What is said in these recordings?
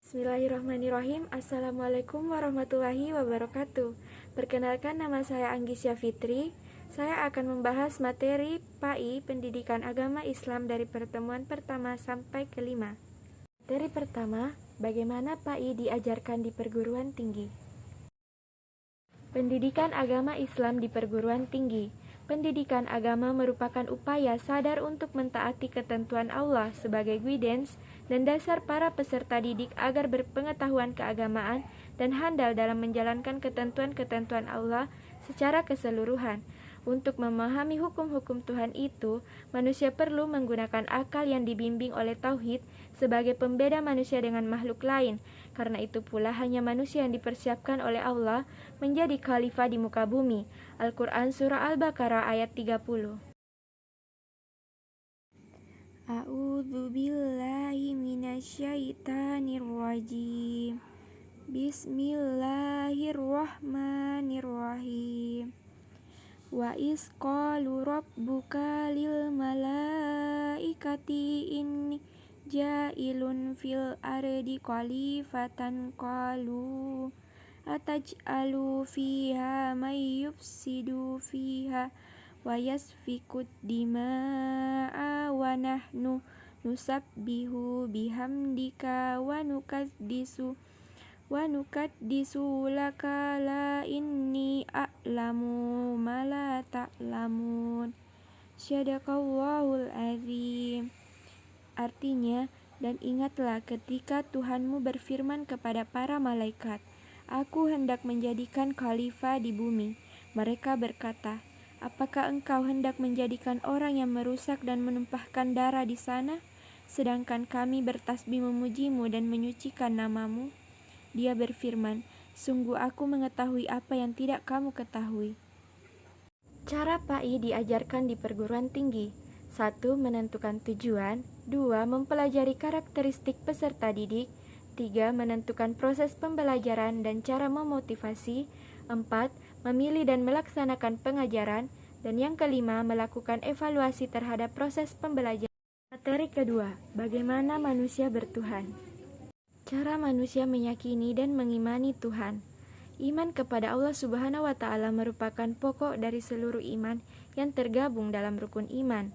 Bismillahirrahmanirrahim. Assalamualaikum warahmatullahi wabarakatuh. Perkenalkan, nama saya Anggisya Fitri. Saya akan membahas materi PAI Pendidikan Agama Islam dari pertemuan pertama sampai kelima. Materi pertama, bagaimana PAI diajarkan di perguruan tinggi. Pendidikan agama Islam di perguruan tinggi. Pendidikan agama merupakan upaya sadar untuk mentaati ketentuan Allah sebagai guidance dan dasar para peserta didik agar berpengetahuan keagamaan dan handal dalam menjalankan ketentuan-ketentuan Allah secara keseluruhan. Untuk memahami hukum-hukum Tuhan itu, manusia perlu menggunakan akal yang dibimbing oleh tauhid sebagai pembeda manusia dengan makhluk lain. Karena itu pula hanya manusia yang dipersiapkan oleh Allah menjadi khalifah di muka bumi. Al-Quran Surah Al-Baqarah ayat 30. A'udzu billahi minasyaitonir rajim. Bismillahirrahmanirrahim. Wa iz qalu rabbuka lil malaikati inni ja'ilun fil ardi khalifatan qalu ataj'alu fiha may yufsidu fiha wa yasfikut dima'a wa nahnu nusabbihu bihamdika wa nukaddisu laka la inni a'lamu ma la ta'lamun. Syadaqallahul azim. Artinya, dan ingatlah ketika Tuhanmu berfirman kepada para malaikat, Aku hendak menjadikan khalifah di bumi. Mereka berkata, apakah engkau hendak menjadikan orang yang merusak dan menumpahkan darah di sana, sedangkan kami bertasbih memujimu dan menyucikan namamu? Dia berfirman, sungguh aku mengetahui apa yang tidak kamu ketahui. Cara PAI diajarkan di perguruan tinggi. 1. Menentukan tujuan. 2. Mempelajari karakteristik peserta didik. 3. Menentukan proses pembelajaran dan cara memotivasi. 4. Memilih dan melaksanakan pengajaran. Dan yang kelima, melakukan evaluasi terhadap proses pembelajaran. Materi kedua, bagaimana manusia bertuhan. Cara manusia meyakini dan mengimani Tuhan. Iman kepada Allah Subhanahu wa Ta'ala merupakan pokok dari seluruh iman yang tergabung dalam rukun iman.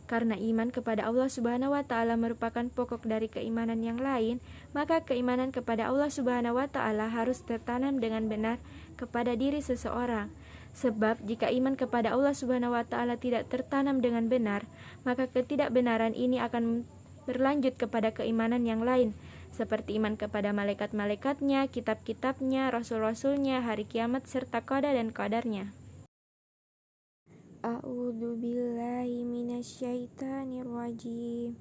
Karena iman kepada Allah Subhanahu wa Ta'ala merupakan pokok dari keimanan yang lain, maka keimanan kepada Allah Subhanahu wa Ta'ala harus tertanam dengan benar kepada diri seseorang. Sebab jika iman kepada Allah Subhanahu wa Ta'ala tidak tertanam dengan benar, maka ketidakbenaran ini akan berlanjut kepada keimanan yang lain, seperti iman kepada malaikat-malaikatnya, kitab-kitabnya, rasul-rasulnya, hari kiamat, serta qada dan qadarnya. A'udzu billahi minasyaitonir rajim.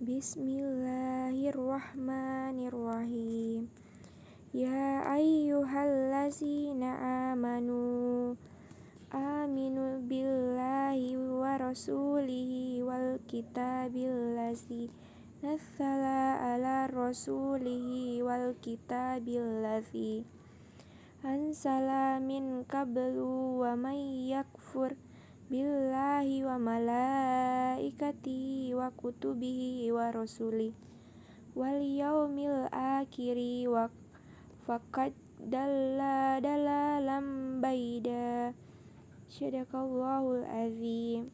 Bismillahirrahmanirrahim. Ya ayyuhallazina amanu aminu billahi wa rasulihi wal kitabil ladzi nazzala ala rasulihi wal kitabil ladzi anzala min qablu wa may yakfur billahi wa malaikatihi wa kutubihi wa rusulihi wal yaumil akhiri wa faqad dalla dalalam baida. Syadaqallahul azim.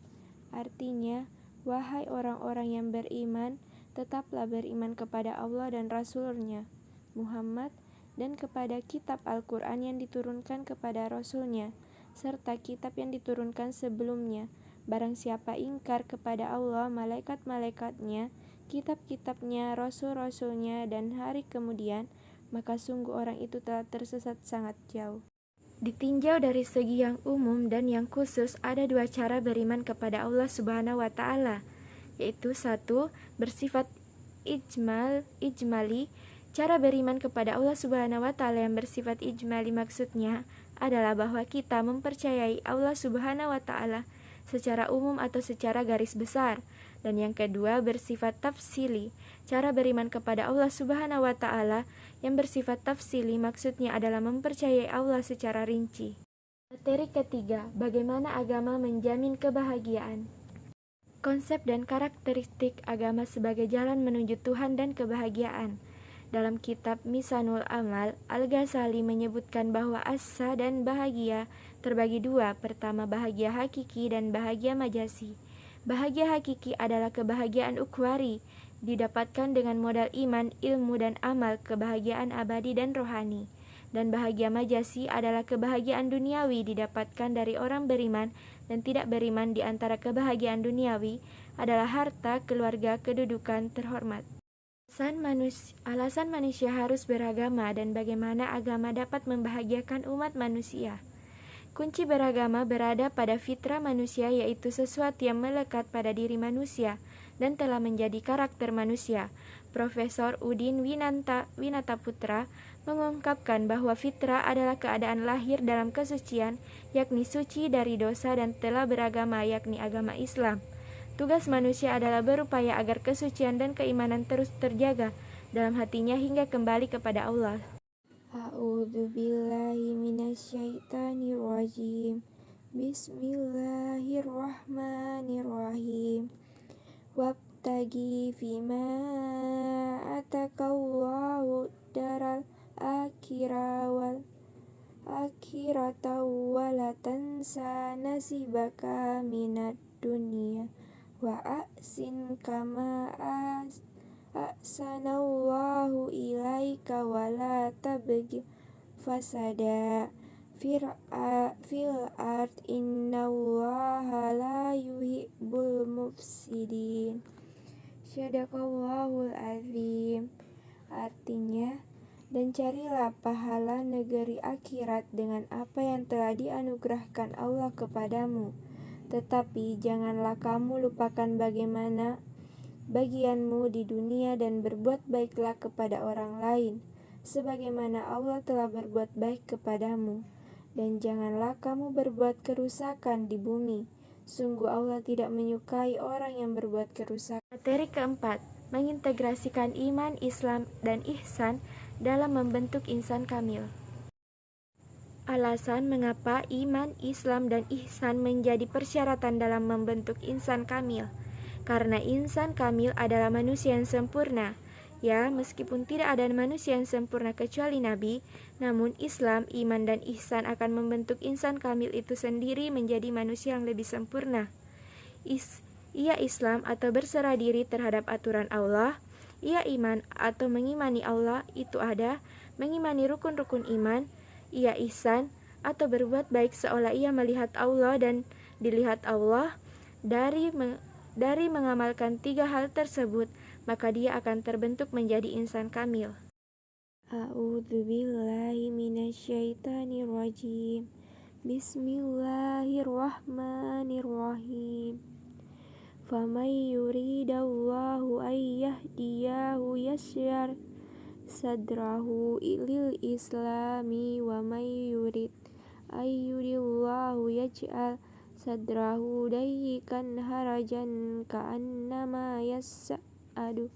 Artinya, wahai orang-orang yang beriman, tetaplah beriman kepada Allah dan Rasul-Nya Muhammad dan kepada kitab Al-Quran yang diturunkan kepada Rasul-Nya serta kitab yang diturunkan sebelumnya. Barang siapa ingkar kepada Allah, malaikat-malaikatnya, kitab-kitabnya, rasul-rasulnya, dan hari kemudian, maka sungguh orang itu telah tersesat sangat jauh. Ditinjau dari segi yang umum dan yang khusus, ada dua cara beriman kepada Allah Subhanahu wa Ta'ala, yaitu 1. Bersifat ijmali. Cara beriman kepada Allah Subhanahu wa Ta'ala yang bersifat ijmali maksudnya adalah bahwa kita mempercayai Allah Subhanahu wa Ta'ala secara umum atau secara garis besar. Dan yang kedua bersifat tafsili. Cara beriman kepada Allah Subhanahu wa Ta'ala yang bersifat tafsili maksudnya adalah mempercayai Allah secara rinci. Materi ketiga, bagaimana agama menjamin kebahagiaan. Konsep dan karakteristik agama sebagai jalan menuju Tuhan dan kebahagiaan. Dalam kitab Misanul Amal, Al-Ghazali menyebutkan bahwa asa dan bahagia terbagi dua. Pertama, bahagia hakiki dan bahagia majasi. Bahagia hakiki adalah kebahagiaan ukhwari, didapatkan dengan modal iman, ilmu, dan amal, kebahagiaan abadi dan rohani. Dan bahagia majasi adalah kebahagiaan duniawi, didapatkan dari orang beriman dan tidak beriman. Di antara kebahagiaan duniawi adalah harta, keluarga, kedudukan terhormat. Alasan manusia harus beragama dan bagaimana agama dapat membahagiakan umat manusia. Kunci beragama berada pada fitrah manusia, yaitu sesuatu yang melekat pada diri manusia dan telah menjadi karakter manusia. Profesor Udin Winataputra mengungkapkan bahwa fitrah adalah keadaan lahir dalam kesucian, yakni suci dari dosa dan telah beragama, yakni agama Islam. Tugas manusia adalah berupaya agar kesucian dan keimanan terus terjaga dalam hatinya hingga kembali kepada Allah. A'udzubillahi minasyaitonirrajim. Bismillahirrahmanirrahim. Wabtagi fima atakallahu daral akhirata wala tansa nasibaka minad dunya wa ahsin kama ahsanallahu ilaika wa la tabghi fasada fil ard innallaha la yuhibbul mufsidin. Syadaqallahul azim. Artinya, dan carilah pahala negeri akhirat dengan apa yang telah dianugerahkan Allah kepadamu. Tetapi janganlah kamu lupakan bagaimana bagianmu di dunia dan berbuat baiklah kepada orang lain, sebagaimana Allah telah berbuat baik kepadamu. Dan janganlah kamu berbuat kerusakan di bumi. Sungguh Allah tidak menyukai orang yang berbuat kerusakan. Materi keempat, mengintegrasikan iman, Islam, dan ihsan dalam membentuk insan kamil. Alasan mengapa iman, Islam, dan ihsan menjadi persyaratan dalam membentuk insan kamil. Karena insan kamil adalah manusia yang sempurna. Ya, meskipun tidak ada manusia yang sempurna kecuali Nabi, namun Islam, iman, dan ihsan akan membentuk insan kamil itu sendiri menjadi manusia yang lebih sempurna. Ia Islam atau berserah diri terhadap aturan Allah. Ia iman atau mengimani Allah, itu ada, mengimani rukun-rukun iman. Ia ihsan atau berbuat baik seolah ia melihat Allah dan dilihat Allah. Dari mengamalkan tiga hal tersebut, maka dia akan terbentuk menjadi insan kamil. A'udzubillahi minasyaitonirrajim. Bismillahirrahmanirrahim. Faman yuridallahu ayyahdiyahu yasyar sadrahu lil islami wa may yurid ayyudillahu yaj'al sadrahu dayyikan harajan ka'annama yas'adu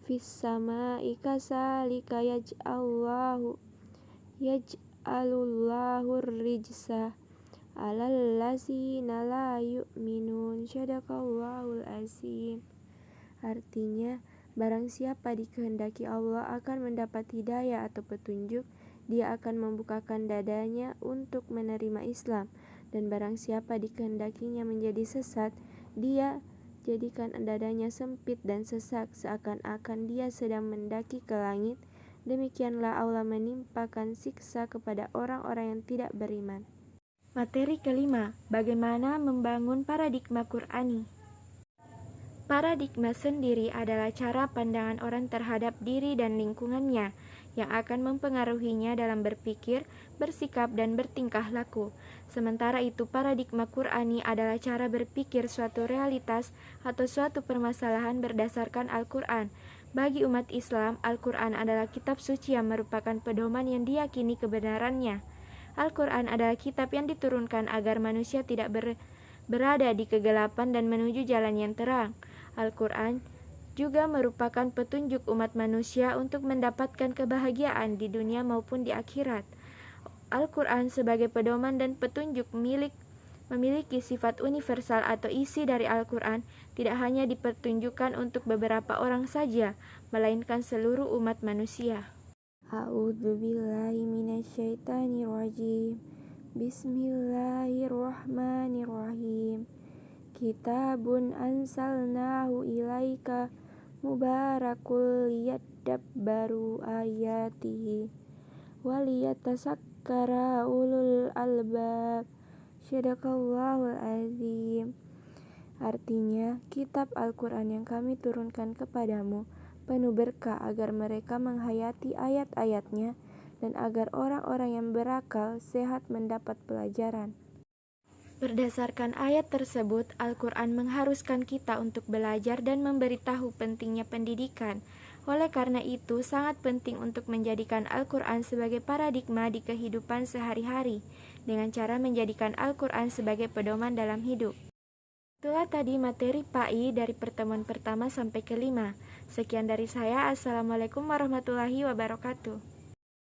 fis sama'i kasalika yaj'alullahu rijsa alal ladzina la yu'minun. Syadaqallahul azim. Artinya, barang siapa dikehendaki Allah akan mendapat hidayah atau petunjuk, dia akan membukakan dadanya untuk menerima Islam. Dan barang siapa dikehendakinya menjadi sesat, dia jadikan dadanya sempit dan sesak, seakan-akan dia sedang mendaki ke langit. Demikianlah Allah menimpakan siksa kepada orang-orang yang tidak beriman. Materi kelima, bagaimana membangun paradigma Qur'ani. Paradigma sendiri adalah cara pandangan orang terhadap diri dan lingkungannya yang akan mempengaruhinya dalam berpikir, bersikap, dan bertingkah laku. Sementara itu, paradigma Qur'ani adalah cara berpikir suatu realitas atau suatu permasalahan berdasarkan Al-Quran. Bagi umat Islam, Al-Quran adalah kitab suci yang merupakan pedoman yang diyakini kebenarannya. Al-Quran adalah kitab yang diturunkan agar manusia tidak berada di kegelapan dan menuju jalan yang terang. Al-Quran juga merupakan petunjuk umat manusia untuk mendapatkan kebahagiaan di dunia maupun di akhirat. Al-Quran sebagai pedoman dan petunjuk memiliki sifat universal atau isi dari Al-Quran tidak hanya dipertunjukkan untuk beberapa orang saja, melainkan seluruh umat manusia. A'udzubillahi minasyaitonirrajim. Bismillahirrahmanirrahim. Kitabun ansalnahu ilaika mubarakul liyadabbaru ayatihi waliyatasakkara ulul albab. Syadaqallahul azim. Artinya, kitab Al-Quran yang kami turunkan kepadamu penuh berkah agar mereka menghayati ayat-ayatnya dan agar orang-orang yang berakal sehat mendapat pelajaran. Berdasarkan ayat tersebut, Al-Quran mengharuskan kita untuk belajar dan memberitahu pentingnya pendidikan. Oleh karena itu, sangat penting untuk menjadikan Al-Quran sebagai paradigma di kehidupan sehari-hari, dengan cara menjadikan Al-Quran sebagai pedoman dalam hidup. Itulah tadi materi PAI dari pertemuan pertama sampai kelima. Sekian dari saya. Assalamualaikum warahmatullahi wabarakatuh.